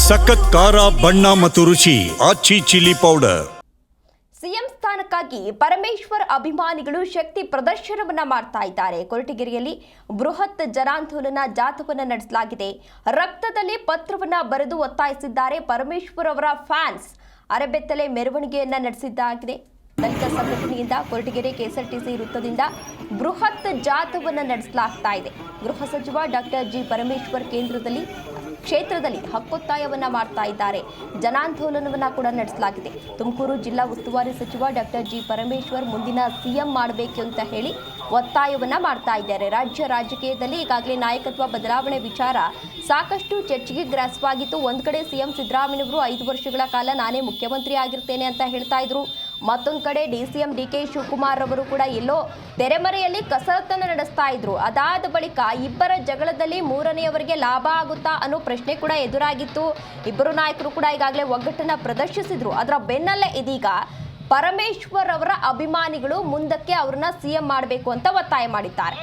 ಸಖತ್ ಖಾರ ಬಣ್ಣ ಮತ್ತು ರುಚಿ ಆಚಿ ಚಿಲ್ಲಿ ಪೌಡರ್. ಸಿಎಂ ಸ್ಥಾನಕ್ಕಾಗಿ ಪರಮೇಶ್ವರ್ ಅಭಿಮಾನಿಗಳು ಶಕ್ತಿ ಪ್ರದರ್ಶನವನ್ನ ಮಾಡ್ತಾ ಇದ್ದಾರೆ. ಕೊರಟಗೆರೆಯಲ್ಲಿ ಬೃಹತ್ ಜನಾಂದೋಲನ ಜಾಥಾವನ್ನ ನಡೆಸಲಾಗಿದೆ. ರಕ್ತದಲ್ಲಿ ಪತ್ರವನ್ನ ಬರೆದು ಒತ್ತಾಯಿಸಿದ್ದಾರೆ ಪರಮೇಶ್ವರ್ ಅವರ ಫ್ಯಾನ್ಸ್. ಅರೆಬೆತ್ತಲೆ ಮೆರವಣಿಗೆಯನ್ನ ನಡೆಸಿದ್ದಾಗಿದೆ. ದಲಿತ ಸಂಘಟನೆಯಿಂದ ಕೊರಟಗೆರೆ ಕೆಎಸ್ಆರ್ಟಿಸಿ ವೃತ್ತದಿಂದ ಬೃಹತ್ ಜಾಥಾವನ್ನ ನಡೆಸಲಾಗ್ತಾ ಇದೆ. ಗೃಹ ಸಚಿವ ಡಾಕ್ಟರ್ ಜಿ ಪರಮೇಶ್ವರ್ ಕ್ಷೇತ್ರದಲ್ಲಿ ಹಕ್ಕೊತ್ತಾಯವನ್ನ ಮಾಡ್ತಾ ಇದ್ದಾರೆ. ಜನಾಂದೋಲನವನ್ನ ಕೂಡ ನಡೆಸಲಾಗಿದೆ. ತುಮಕೂರು ಜಿಲ್ಲಾ ಉಸ್ತುವಾರಿ ಸಚಿವ ಡಾಕ್ಟರ್ ಜಿ ಪರಮೇಶ್ವರ್ ಮುಂದಿನ ಸಿಎಂ ಮಾಡಬೇಕು ಅಂತ ಹೇಳಿ ಒತ್ತಾಯವನ್ನ ಮಾಡ್ತಾ ಇದ್ದಾರೆ. ರಾಜ್ಯ ರಾಜಕೀಯದಲ್ಲಿ ಈಗಾಗಲೇ ನಾಯಕತ್ವ ಬದಲಾವಣೆ ವಿಚಾರ ಸಾಕಷ್ಟು ಚರ್ಚೆಗೆ ಗ್ರಾಸವಾಗಿತ್ತು. ಒಂದ್ ಕಡೆ ಸಿಎಂ ಸಿದ್ದರಾಮಯ್ಯನವರು 5 ವರ್ಷಗಳ ಕಾಲ ನಾನೇ ಮುಖ್ಯಮಂತ್ರಿ ಆಗಿರ್ತೇನೆ ಅಂತ ಹೇಳ್ತಾ ಇದ್ರು. ಮತ್ತೊಂದು ಕಡೆ ಡಿಸಿಎಂ ಡಿಕೆ ಶಿವಕುಮಾರ್ ಅವರು ಕೂಡ ಎಲ್ಲೋ ತೆರೆಮರೆಯಲ್ಲಿ ಕಸರತ್ತನ್ನು ನಡೆಸ್ತಾ ಇದ್ರು. ಅದಾದ ಬಳಿಕ ಇಬ್ಬರ ಜಗಳದಲ್ಲಿ ಮೂರನೆಯವರಿಗೆ ಲಾಭ ಆಗುತ್ತಾ ಅನ್ನೋ ಪ್ರಶ್ನೆ ಕೂಡ ಎದುರಾಗಿತ್ತು. ಇಬ್ಬರು ನಾಯಕರು ಕೂಡ ಈಗಾಗಲೇ ಒಗ್ಗಟ್ಟನ್ನ ಪ್ರದರ್ಶಿಸಿದ್ರು. ಅದರ ಬೆನ್ನಲ್ಲೇ ಇದೀಗ ಪರಮೇಶ್ವರ್ ಅವರ ಅಭಿಮಾನಿಗಳು ಮುಂದಕ್ಕೆ ಅವ್ರನ್ನ ಸಿಎಂ ಮಾಡಬೇಕು ಅಂತ ಒತ್ತಾಯ ಮಾಡಿದ್ದಾರೆ.